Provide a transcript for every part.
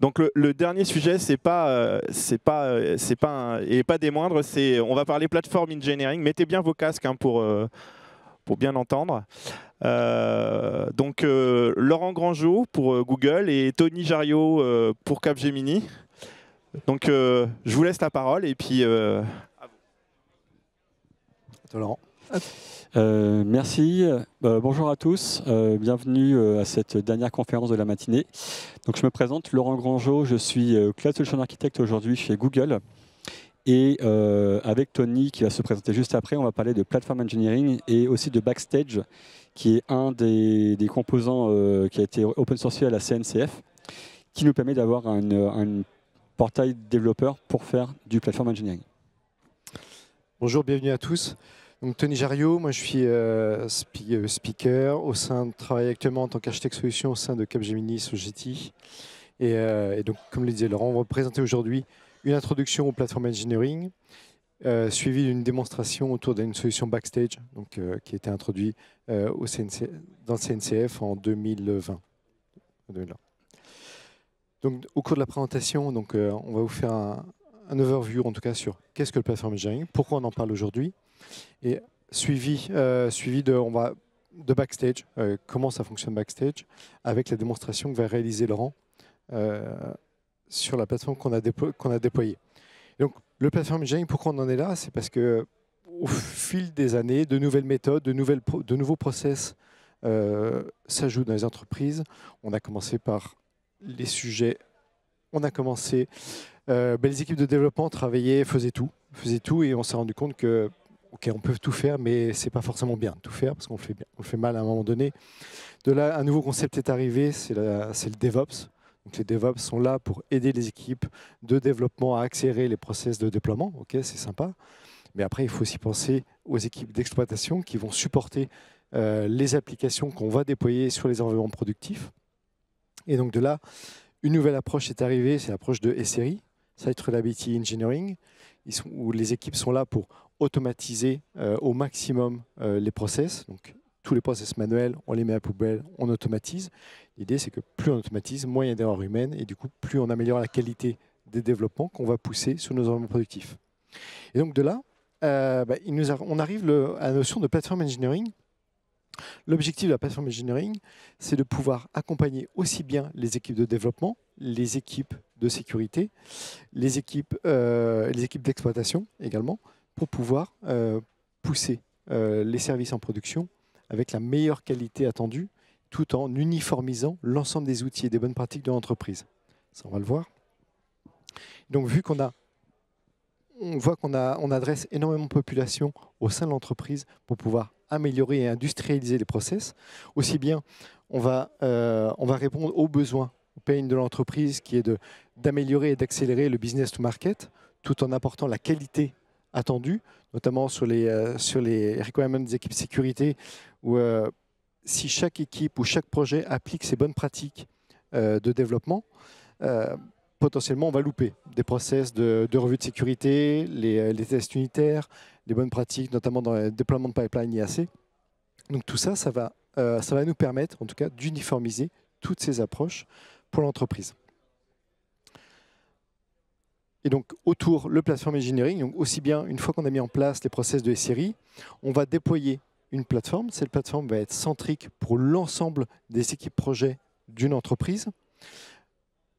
Donc le dernier sujet, c'est pas et pas des moindres, on va parler platform engineering. Mettez bien vos casques hein, pour bien entendre. Laurent Grangeot pour Google et Tony Jariot pour Capgemini. Donc je vous laisse la parole et puis. Laurent. Merci. Bonjour à tous. Bienvenue à cette dernière conférence de la matinée. Donc, je me présente, Laurent Grangeot. Je suis Cloud Solution Architect aujourd'hui chez Google. Et avec Tony, qui va se présenter juste après, on va parler de Platform Engineering et aussi de Backstage, qui est un des composants qui a été open sourcé à la CNCF, qui nous permet d'avoir un portail développeur pour faire du Platform Engineering. Bonjour, bienvenue à tous. Donc, Tony Jariot, moi je suis speaker, travaille actuellement en tant qu'architecte solution au sein de Capgemini Sogeti. Et donc, comme le disait Laurent, on va présenter aujourd'hui une introduction au Platform Engineering, suivie d'une démonstration autour d'une solution Backstage, donc, qui a été introduite dans le CNCF en 2020. Donc, au cours de la présentation, donc, on va vous faire un overview, en tout cas, sur qu'est-ce que le Platform Engineering, pourquoi on en parle aujourd'hui, et suivi de Backstage, comment ça fonctionne Backstage, avec la démonstration que va réaliser Laurent sur la plateforme qu'on a déployée. Donc, le Platform Engineering, pourquoi on en est là? C'est parce que au fil des années, de nouvelles méthodes, de nouveaux process s'ajoutent dans les entreprises. On a commencé par les sujets. On a commencé. Les équipes de développement faisaient tout, et on s'est rendu compte que ok, on peut tout faire, mais c'est pas forcément bien de tout faire parce qu'on le fait mal à un moment donné. De là, un nouveau concept est arrivé, c'est le DevOps. Donc, les DevOps sont là pour aider les équipes de développement à accélérer les process de déploiement. Ok, c'est sympa. Mais après, il faut aussi penser aux équipes d'exploitation qui vont supporter les applications qu'on va déployer sur les environnements productifs. Et donc de là, une nouvelle approche est arrivée, c'est l'approche de SRE, Site Reliability Engineering, où les équipes sont là pour automatiser au maximum les process. Donc, tous les process manuels, on les met à la poubelle, on automatise. L'idée, c'est que plus on automatise, moins il y a d'erreurs humaines, et du coup, plus on améliore la qualité des développements qu'on va pousser sur nos environnements productifs. Et donc de là, on arrive à la notion de Platform Engineering. L'objectif de la Platform Engineering, c'est de pouvoir accompagner aussi bien les équipes de développement, les équipes de sécurité, les équipes d'exploitation également, pour pouvoir pousser les services en production avec la meilleure qualité attendue, tout en uniformisant l'ensemble des outils et des bonnes pratiques de l'entreprise. Ça, on va le voir. Donc, vu on voit qu'on adresse énormément de population au sein de l'entreprise pour pouvoir améliorer et industrialiser les process. Aussi bien, on va répondre aux besoins, au pain de l'entreprise, qui est d'améliorer et d'accélérer le business to market, tout en apportant la qualité attendue, notamment sur les requirements des équipes sécurité, où si chaque équipe ou chaque projet applique ses bonnes pratiques de développement, potentiellement, on va louper des process de revue de sécurité, les tests unitaires, les bonnes pratiques, notamment dans le déploiement de pipeline IAC. Donc tout ça, ça va nous permettre, en tout cas, d'uniformiser toutes ces approches pour l'entreprise. Et donc, autour le Platform Engineering, donc aussi bien, une fois qu'on a mis en place les process de SRE, on va déployer une plateforme. Cette plateforme va être centrique pour l'ensemble des équipes projets d'une entreprise.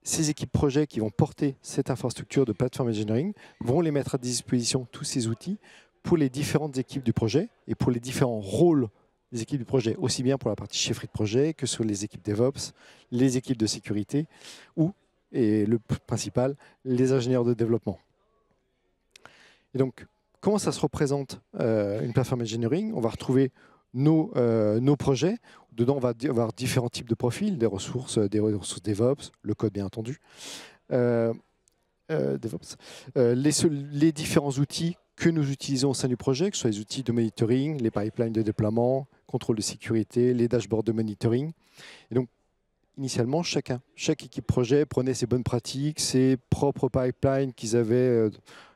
Ces équipes projets qui vont porter cette infrastructure de Platform Engineering vont les mettre à disposition, tous ces outils, pour les différentes équipes du projet et pour les différents rôles des équipes du projet, aussi bien pour la partie chefferie de projet que sur les équipes DevOps, les équipes de sécurité ou, et le principal, les ingénieurs de développement. Et donc, comment ça se représente une Platform Engineering? On va retrouver nos projets. Dedans, on va avoir différents types de profils, des ressources DevOps, le code bien entendu, DevOps, les différents outils que nous utilisons au sein du projet, que ce soit les outils de monitoring, les pipelines de déploiement, contrôle de sécurité, les dashboards de monitoring. Et donc, initialement, chaque équipe projet prenait ses bonnes pratiques, ses propres pipelines qu'ils avaient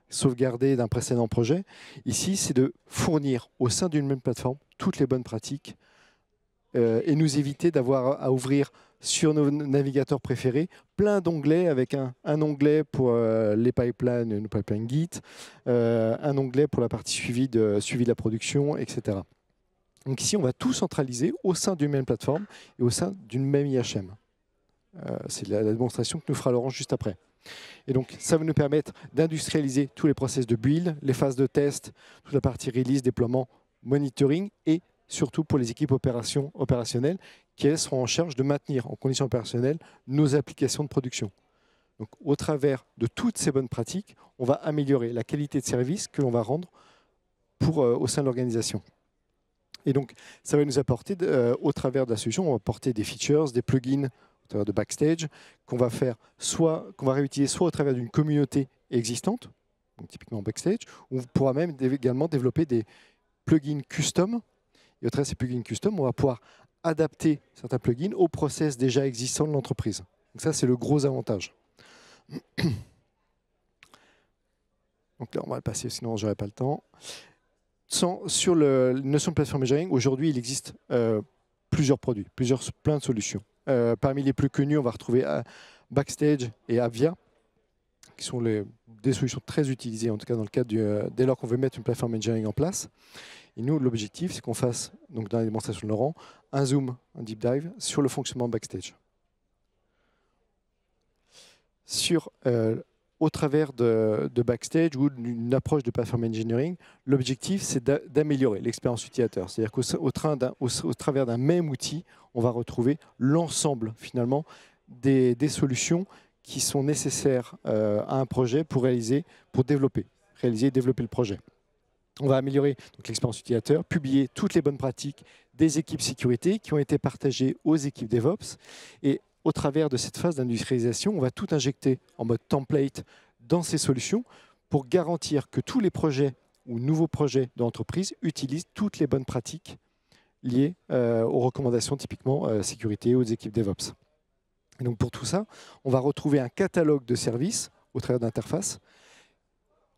sauvegardés d'un précédent projet. Ici, c'est de fournir au sein d'une même plateforme toutes les bonnes pratiques et nous éviter d'avoir à ouvrir sur nos navigateurs préférés, plein d'onglets avec un onglet pour les pipelines, nos pipelines Git, un onglet pour la partie suivi de la production, etc. Donc ici, on va tout centraliser au sein d'une même plateforme et au sein d'une même IHM. C'est la démonstration que nous fera Laurent juste après. Et donc, ça va nous permettre d'industrialiser tous les process de build, les phases de test, toute la partie release, déploiement, monitoring et surtout pour les équipes opérationnelles qui elles seront en charge de maintenir en conditions opérationnelles nos applications de production. Donc, au travers de toutes ces bonnes pratiques, on va améliorer la qualité de service que l'on va rendre au sein de l'organisation. Et donc, ça va nous apporter, au travers de la solution, on va apporter des features, des plugins au travers de Backstage, qu'on va réutiliser soit au travers d'une communauté existante, donc typiquement Backstage, ou on pourra même également développer des plugins custom. Et au travers de ces plugins custom, on va pouvoir adapter certains plugins aux process déjà existants de l'entreprise. Donc ça, c'est le gros avantage. Donc là, on va le passer, sinon je n'aurai pas le temps. Sur la notion de plateforme engineering, aujourd'hui, il existe plusieurs produits, plein de solutions. Parmi les plus connus, on va retrouver Backstage et Avvia, qui sont des solutions très utilisées, en tout cas dans le cadre dès lors qu'on veut mettre une plateforme engineering en place. Et nous, l'objectif, c'est qu'on fasse, donc dans la démonstration de Laurent, un zoom, un deep dive sur le fonctionnement Backstage. Au travers de Backstage ou d'une approche de platform engineering, l'objectif, c'est d'améliorer l'expérience utilisateur. C'est-à-dire qu'au travers d'un même outil, on va retrouver l'ensemble, finalement, des solutions qui sont nécessaires à un projet pour développer le projet. On va améliorer l'expérience utilisateur, publier toutes les bonnes pratiques des équipes sécurité qui ont été partagées aux équipes DevOps. Et au travers de cette phase d'industrialisation, on va tout injecter en mode template dans ces solutions pour garantir que tous les projets ou nouveaux projets d'entreprise utilisent toutes les bonnes pratiques liées aux recommandations typiquement sécurité aux équipes DevOps. Et donc pour tout ça, on va retrouver un catalogue de services au travers d'interfaces,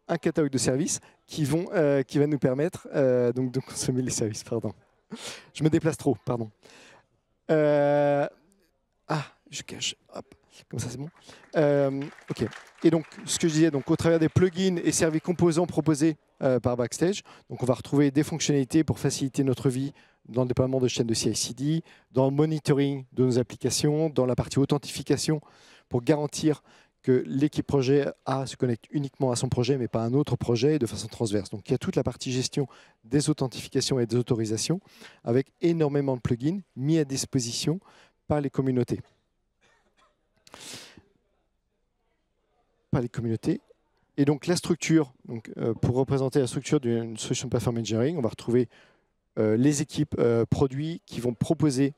un catalogue de services qui va nous permettre de consommer les services. Pardon. Je me déplace trop, pardon. Je cache. Hop. Comme ça, c'est bon. OK. Et donc, ce que je disais, au travers des plugins et services composants proposés par Backstage, donc on va retrouver des fonctionnalités pour faciliter notre vie dans le déploiement de chaînes de CI/CD, dans le monitoring de nos applications, dans la partie authentification pour garantir que l'équipe projet A se connecte uniquement à son projet, mais pas à un autre projet de façon transverse. Donc, il y a toute la partie gestion des authentifications et des autorisations avec énormément de plugins mis à disposition par les communautés. Et donc la structure, pour représenter la structure d'une solution de platform engineering, on va retrouver les équipes produits qui vont proposer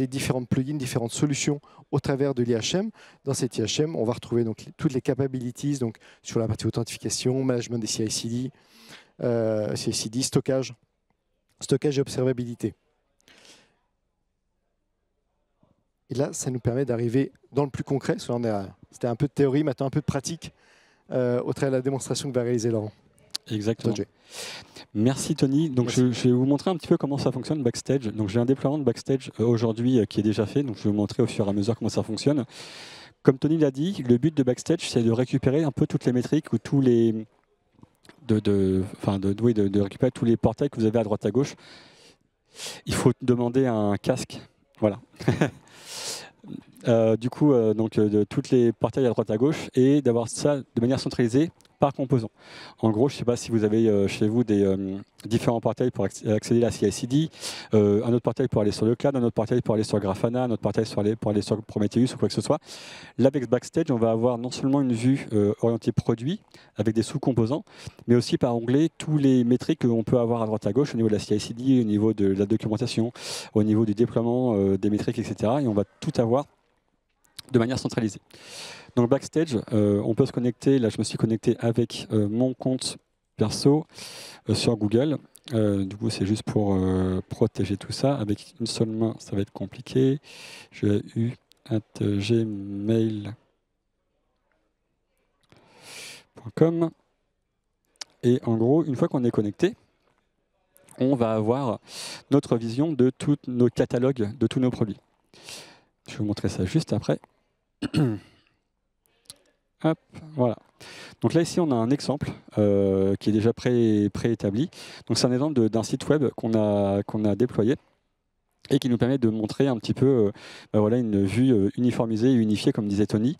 différents plugins, différentes solutions au travers de l'IHM. Dans cette IHM, on va retrouver toutes les capabilities sur la partie authentification, management des CI/CD, stockage et observabilité. Et là, ça nous permet d'arriver dans le plus concret. C'était un peu de théorie, maintenant un peu de pratique au travers de la démonstration que va réaliser Laurent. Exactement. Merci Tony. Donc je vais vous montrer un petit peu comment ça fonctionne Backstage. Donc j'ai un déploiement de Backstage aujourd'hui qui est déjà fait. Donc je vais vous montrer au fur et à mesure comment ça fonctionne. Comme Tony l'a dit, le but de Backstage, c'est de récupérer un peu toutes les métriques ou tous les de récupérer tous les portails que vous avez à droite à gauche. Il faut demander un casque. Voilà. De toutes les portails à droite à gauche et d'avoir ça de manière centralisée par composant. En gros, je ne sais pas si vous avez chez vous des différents portails pour accéder à la CI/CD, un autre portail pour aller sur le cloud, un autre portail pour aller sur Grafana, un autre portail pour aller sur Prometheus ou quoi que ce soit. Là, avec Backstage, on va avoir non seulement une vue orientée produit avec des sous-composants, mais aussi par onglet tous les métriques que l'on peut avoir à droite à gauche au niveau de la CI/CD, au niveau de la documentation, au niveau du déploiement des métriques, etc. Et on va tout avoir de manière centralisée. Donc Backstage, on peut se connecter, là je me suis connecté avec mon compte perso sur Google. Du coup c'est juste pour protéger tout ça. Avec une seule main, ça va être compliqué. J'ai eu gmail.com. Et en gros, une fois qu'on est connecté, on va avoir notre vision de tous nos catalogues, de tous nos produits. Je vais vous montrer ça juste après. Hop, voilà. Donc là, ici, on a un exemple qui est déjà préétabli. Donc c'est un exemple d'un site web qu'on a déployé et qui nous permet de montrer un petit peu voilà, une vue uniformisée et unifiée, comme disait Tony,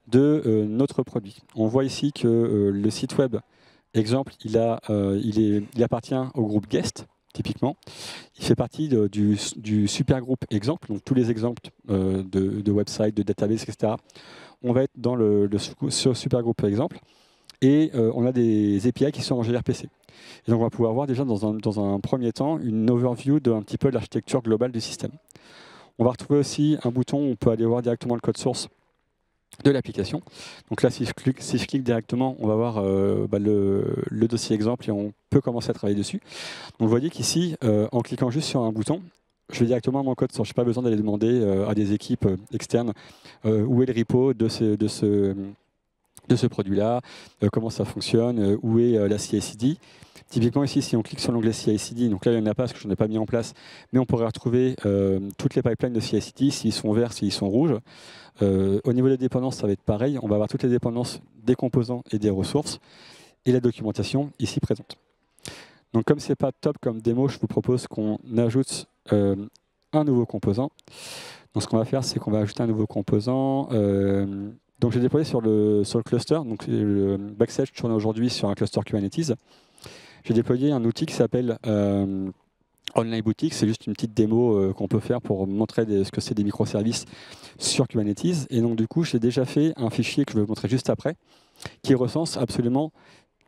de notre produit. On voit ici que le site web, exemple, il appartient au groupe Guest, typiquement. Il fait partie du super groupe exemple, donc tous les exemples de websites, de databases, etc. On va être dans le super groupe exemple. Et on a des API qui sont en gRPC. Et donc on va pouvoir voir déjà dans un premier temps une overview de un petit peu l'architecture globale du système. On va retrouver aussi un bouton où on peut aller voir directement le code source de l'application. Donc là, si je clique directement, on va voir le dossier exemple et on peut commencer à travailler dessus. Donc vous voyez qu'ici, en cliquant juste sur un bouton, je vais directement à mon code source. Je n'ai pas besoin d'aller demander à des équipes externes où est le repo de ce produit-là, comment ça fonctionne, où est la CI/CD. Typiquement ici, si on clique sur l'onglet CI/CD, donc là il n'y en a pas parce que je n'en ai pas mis en place, mais on pourrait retrouver toutes les pipelines de CI/CD, s'ils sont verts, s'ils sont rouges. Au niveau des dépendances, ça va être pareil. On va avoir toutes les dépendances des composants et des ressources, et la documentation ici présente. Donc comme ce n'est pas top comme démo, je vous propose qu'on ajoute un nouveau composant. Donc ce qu'on va faire, c'est qu'on va ajouter un nouveau composant. Donc j'ai déployé sur le cluster, donc le Backstage tourne aujourd'hui sur un cluster Kubernetes. J'ai déployé un outil qui s'appelle Online Boutique, c'est juste une petite démo qu'on peut faire pour montrer ce que c'est des microservices sur Kubernetes. Et donc du coup, j'ai déjà fait un fichier que je vais vous montrer juste après, qui recense absolument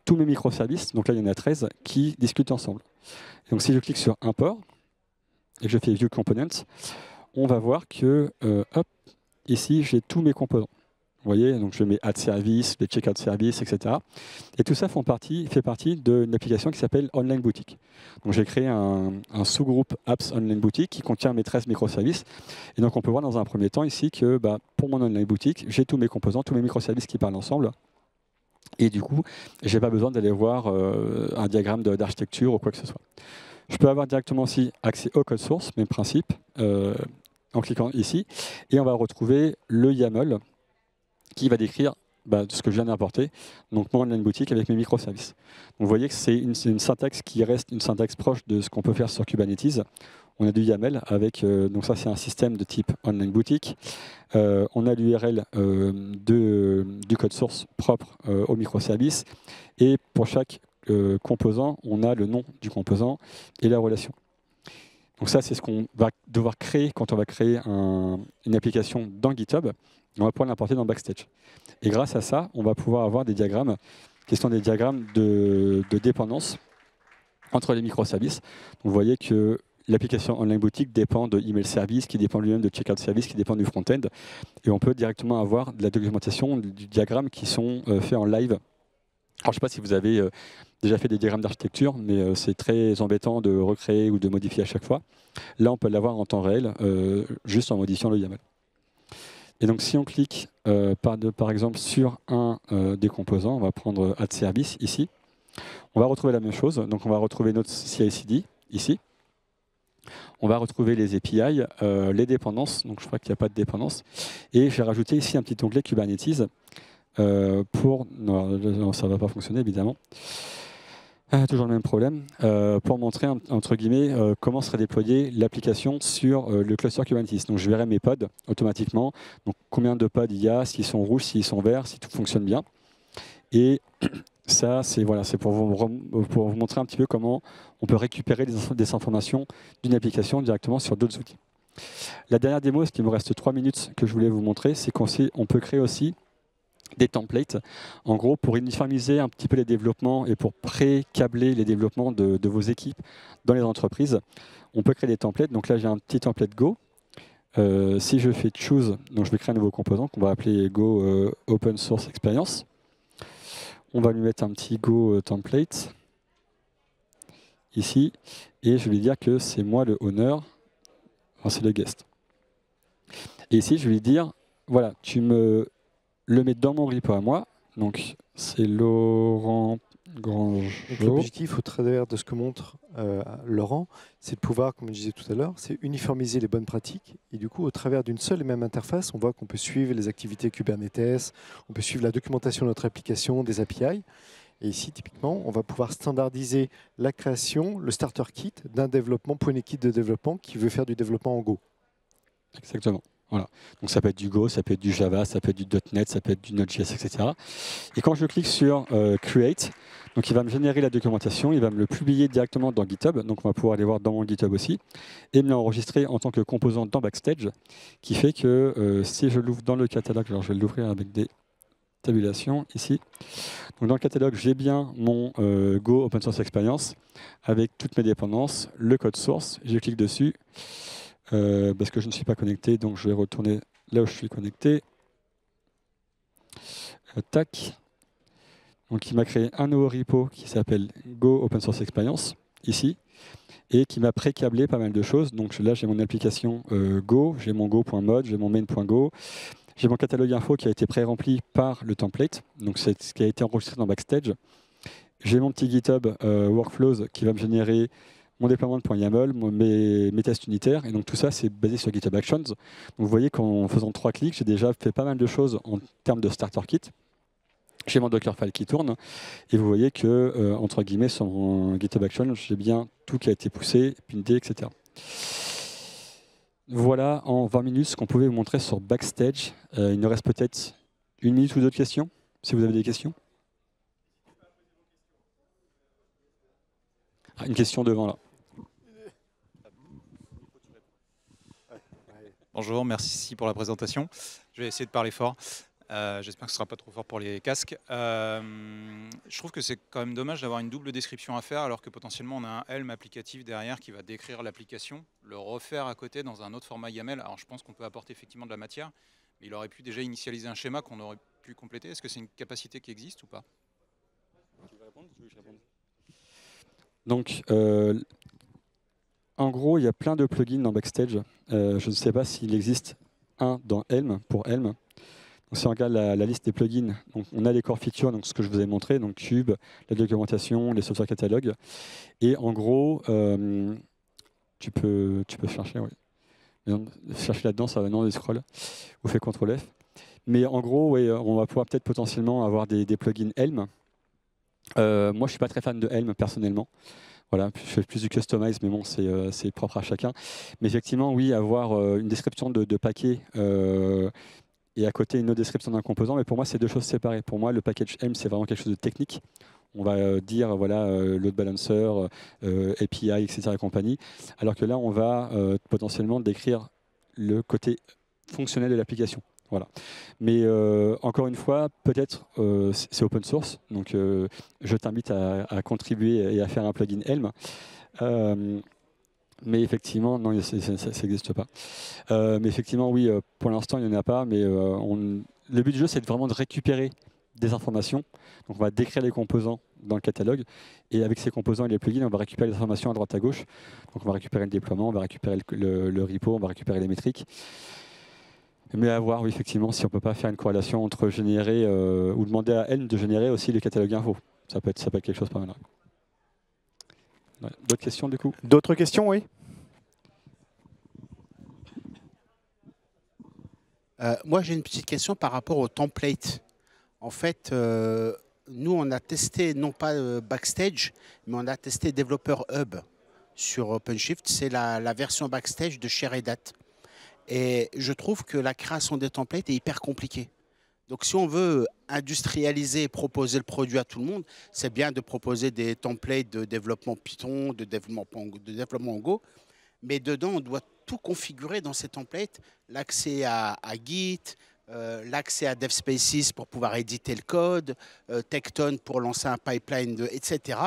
tous mes microservices, donc là il y en a 13, qui discutent ensemble. Et donc si je clique sur Import, et que je fais View Components, on va voir que, hop, ici j'ai tous mes composants. Vous voyez, donc je mets Add Service, les Checkout Service, etc. Et tout ça fait partie d'une application qui s'appelle Online Boutique. Donc j'ai créé un sous-groupe Apps Online Boutique qui contient mes 13 microservices. Et donc on peut voir dans un premier temps ici que pour mon Online Boutique, j'ai tous mes composants, tous mes microservices qui parlent ensemble. Et du coup, je n'ai pas besoin d'aller voir un diagramme d'architecture ou quoi que ce soit. Je peux avoir directement aussi accès au code source, même principe, en cliquant ici. Et on va retrouver le YAML qui va décrire ce que je viens d'importer, donc mon online boutique avec mes microservices. Donc vous voyez que c'est une syntaxe qui reste une syntaxe proche de ce qu'on peut faire sur Kubernetes. On a du YAML avec, donc ça c'est un système de type online boutique. On a l'URL du code source propre au microservice. Et pour chaque composant, on a le nom du composant et la relation. Donc ça, c'est ce qu'on va devoir créer quand on va créer une application dans GitHub. On va pouvoir l'importer dans Backstage. Et grâce à ça, on va pouvoir avoir des diagrammes qui sont des diagrammes de dépendance entre les microservices. Vous voyez que l'application Online Boutique dépend de Email Service, qui dépend lui-même de Checkout Service, qui dépend du front-end. Et on peut directement avoir de la documentation, du diagramme qui sont faits en live. Alors, je ne sais pas si vous avez déjà fait des diagrammes d'architecture, mais c'est très embêtant de recréer ou de modifier à chaque fois. Là, on peut l'avoir en temps réel, juste en modifiant le YAML. Et donc, si on clique, par exemple, sur un des composants, on va prendre Add Service ici, on va retrouver la même chose. Donc, on va retrouver notre CI/CD ici. On va retrouver les API, les dépendances. Donc, je crois qu'il n'y a pas de dépendance. Et j'ai rajouté ici un petit onglet Kubernetes non, ça ne va pas fonctionner, évidemment. Toujours le même problème. Pour montrer, entre guillemets, comment serait déployée l'application sur le cluster Kubernetes. Donc, je verrai mes pods automatiquement. Donc, combien de pods il y a, s'ils sont rouges, s'ils sont verts, si tout fonctionne bien. Et ça, c'est pour vous montrer un petit peu comment on peut récupérer des informations d'une application directement sur d'autres outils. La dernière démo, ce qui me reste 3 minutes que je voulais vous montrer, c'est qu'on peut créer aussi des templates, en gros, pour uniformiser un petit peu les développements et pour pré-câbler les développements de vos équipes dans les entreprises. On peut créer des templates. Donc là, j'ai un petit template Go. Si je fais Choose, donc je vais créer un nouveau composant qu'on va appeler Go Open Source Experience. On va lui mettre un petit Go template ici. Et je vais lui dire que c'est moi le owner. Enfin, c'est le guest. Et ici, je vais lui dire, voilà, tu me le mets dans mon repo à moi, Donc, c'est Laurent Grangeau. Donc, l'objectif, au travers de ce que montre Laurent, c'est de pouvoir, comme je disais tout à l'heure, c'est uniformiser les bonnes pratiques. Et du coup, au travers d'une seule et même interface, on voit qu'on peut suivre les activités Kubernetes, on peut suivre la documentation de notre application, des API. Et ici, typiquement, on va pouvoir standardiser la création, le starter kit d'un développement pour une équipe de développement qui veut faire du développement en Go. Exactement. Voilà. Donc ça peut être du Go, ça peut être du Java, ça peut être du .NET, ça peut être du Node.js, etc. Et quand je clique sur Create, donc il va me générer la documentation, il va me le publier directement dans GitHub, donc on va pouvoir aller voir dans mon GitHub aussi, et me l'enregistrer en tant que composant dans Backstage, qui fait que si je l'ouvre dans le catalogue, alors je vais l'ouvrir avec des tabulations ici. Donc dans le catalogue, j'ai bien mon Go Open Source Experience avec toutes mes dépendances, le code source, je clique dessus. Parce que je ne suis pas connecté, donc je vais retourner là où je suis connecté. Tac. Donc il m'a créé un nouveau repo qui s'appelle Go Open Source Experience, ici, et qui m'a pré-câblé pas mal de choses. Donc là, j'ai mon application Go, j'ai mon go.mod, j'ai mon main.go, j'ai mon catalogue info qui a été pré-rempli par le template, donc c'est ce qui a été enregistré dans Backstage. J'ai mon petit GitHub Workflows qui va me générer mon déploiement.yaml, mes tests unitaires, et donc tout ça c'est basé sur GitHub Actions. Donc vous voyez qu'en faisant 3 clics, j'ai déjà fait pas mal de choses en termes de starter kit. J'ai mon Dockerfile qui tourne, et vous voyez que, entre guillemets, sur mon GitHub Actions, j'ai bien tout qui a été poussé, pindé, etc. Voilà en 20 minutes ce qu'on pouvait vous montrer sur Backstage. Il nous reste peut-être 1 minute ou 2 questions, si vous avez des questions. Ah, une question devant là. Bonjour, merci pour la présentation. Je vais essayer de parler fort. J'espère que ce ne sera pas trop fort pour les casques. Je trouve que c'est quand même dommage d'avoir une double description à faire alors que potentiellement on a un Helm applicatif derrière qui va décrire l'application, le refaire à côté dans un autre format YAML. Alors je pense qu'on peut apporter effectivement de la matière, mais il aurait pu déjà initialiser un schéma qu'on aurait pu compléter. Est-ce que c'est une capacité qui existe ou pas? Donc, en gros, il y a plein de plugins dans Backstage. Je ne sais pas s'il existe un dans Helm, pour Helm. Donc, si on regarde la liste des plugins, donc on a les core features, donc ce que je vous ai montré, donc Cube, la documentation, les software catalogues. Et en gros, tu peux chercher, oui. Chercher là-dedans, ça va non, des scrolls. Vous faites CTRL F. Mais en gros, oui, on va pouvoir peut-être potentiellement avoir des plugins Helm. Moi, je ne suis pas très fan de Helm personnellement. Voilà, je fais plus du customize, mais bon, c'est propre à chacun. Mais effectivement, oui, avoir une description de paquet et à côté une autre description d'un composant, mais pour moi, c'est 2 choses séparées. Pour moi, le package Helm, c'est vraiment quelque chose de technique. On va dire, voilà, load balancer, API, etc. et compagnie. Alors que là, on va potentiellement décrire le côté fonctionnel de l'application. Voilà. Mais encore une fois, peut-être c'est open source, donc je t'invite à contribuer et à faire un plugin Helm. Mais effectivement, non, ça n'existe pas. Mais effectivement, oui, pour l'instant, il n'y en a pas. Mais le but du jeu, c'est vraiment de récupérer des informations. Donc, on va décrire les composants dans le catalogue. Et avec ces composants et les plugins, on va récupérer les informations à droite à gauche. Donc, on va récupérer le déploiement, on va récupérer le repo, on va récupérer les métriques. Mais à voir, oui, effectivement, si on ne peut pas faire une corrélation entre générer ou demander à Helm de générer aussi les catalogues info. Ça peut être quelque chose pas mal. Ouais. D'autres questions, du coup? D'autres questions, oui. Moi, j'ai une petite question par rapport au template. En fait, nous, on a testé, non pas Backstage, mais on a testé Developer Hub sur OpenShift. C'est la version Backstage de chez Red Hat. Et je trouve que la création des templates est hyper compliquée. Donc, si on veut industrialiser et proposer le produit à tout le monde, c'est bien de proposer des templates de développement Python, de développement Go. Mais dedans, on doit tout configurer dans ces templates. L'accès à Git, l'accès à DevSpaces pour pouvoir éditer le code, Tekton pour lancer un pipeline, etc.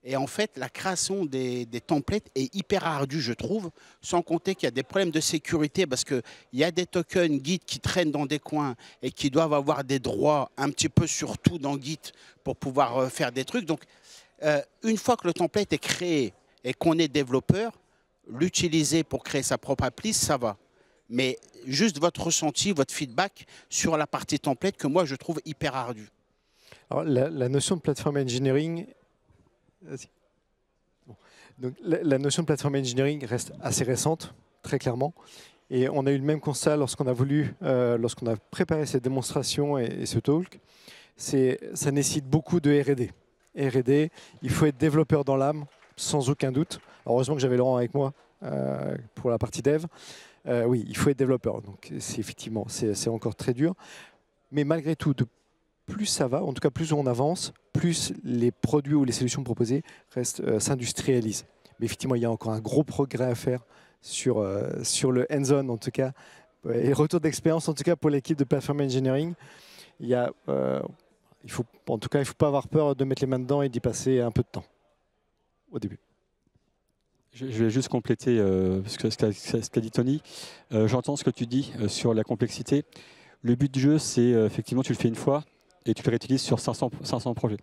Et en fait, la création des templates est hyper ardue, je trouve, sans compter qu'il y a des problèmes de sécurité parce qu'il y a des tokens Git qui traînent dans des coins et qui doivent avoir des droits un petit peu sur tout dans Git pour pouvoir faire des trucs. Donc, une fois que le template est créé et qu'on est développeur, l'utiliser pour créer sa propre appli, ça va. Mais juste votre ressenti, votre feedback sur la partie template que moi, je trouve hyper ardue. Alors, la notion de plateforme engineering, donc, la notion de plateforme engineering reste assez récente, très clairement. Et on a eu le même constat lorsqu'on a voulu, lorsqu'on a préparé cette démonstration et ce talk. Ça nécessite beaucoup de R&D. R&D, il faut être développeur dans l'âme, sans aucun doute. Alors, heureusement que j'avais Laurent avec moi pour la partie dev. Oui, il faut être développeur. Donc, effectivement, c'est encore très dur. Mais malgré tout, plus ça va, en tout cas plus on avance, plus les produits ou les solutions proposées s'industrialisent. Mais effectivement, il y a encore un gros progrès à faire sur le hands-on, en tout cas, et retour d'expérience, en tout cas pour l'équipe de Platform Engineering. En tout cas, il ne faut pas avoir peur de mettre les mains dedans et d'y passer un peu de temps au début. Je vais juste compléter ce qu'a dit Tony. J'entends ce que tu dis sur la complexité. Le but du jeu, c'est effectivement, tu le fais une fois et tu le réutilises sur 500 projets.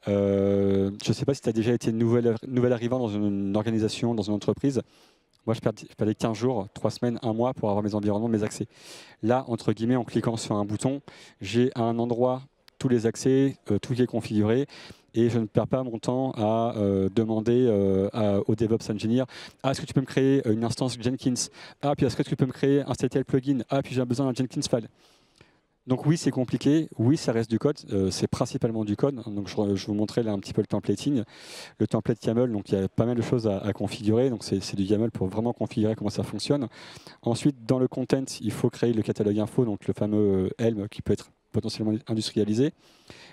Je ne sais pas si tu as déjà été nouvel arrivant dans une organisation, dans une entreprise. Moi, je perdais 15 jours, 3 semaines, 1 mois pour avoir mes environnements, mes accès. Là, entre guillemets, en cliquant sur un bouton, j'ai à un endroit tous les accès, tout qui est configuré. Et je ne perds pas mon temps à demander au DevOps Engineer « Ah, est-ce que tu peux me créer une instance Jenkins ? Ah, puis est-ce que tu peux me créer un CTL plugin ? Ah, puis j'ai besoin d'un Jenkins file. » Donc oui, c'est compliqué. Oui, ça reste du code. C'est principalement du code. Donc je vous montrais là un petit peu le templating. Le template YAML, donc il y a pas mal de choses à configurer. Donc c'est du YAML pour vraiment configurer comment ça fonctionne. Ensuite, dans le content, il faut créer le catalogue info, donc le fameux Helm qui peut être potentiellement industrialisé.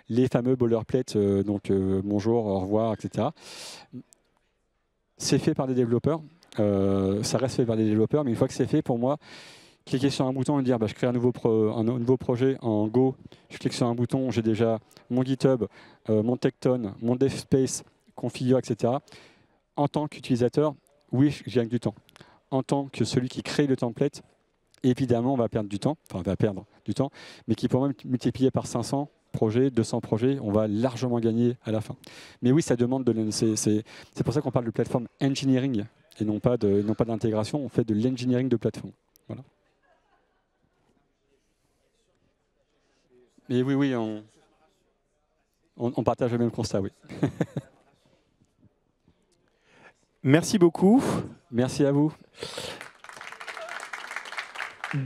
Les fameux boilerplates, donc bonjour, au revoir, etc. C'est fait par des développeurs. Ça reste fait par des développeurs, mais une fois que c'est fait, pour moi, cliquer sur un bouton et dire bah, je crée un nouveau projet en Go, je clique sur un bouton, j'ai déjà mon GitHub, mon Tekton, mon DevSpace, configure, etc. En tant qu'utilisateur, oui, je gagne du temps. En tant que celui qui crée le template, évidemment, on va perdre du temps, mais qui pour moi multiplié par 500 projets, 200 projets, on va largement gagner à la fin. Mais oui, ça demande c'est pour ça qu'on parle de plateforme engineering et non pas d'intégration, on fait de l'engineering de plateforme. Voilà. Mais oui, on partage le même constat, oui. Merci beaucoup. Merci à vous.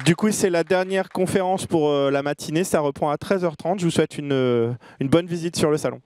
Du coup, c'est la dernière conférence pour la matinée. Ça reprend à 13h30. Je vous souhaite une bonne visite sur le salon.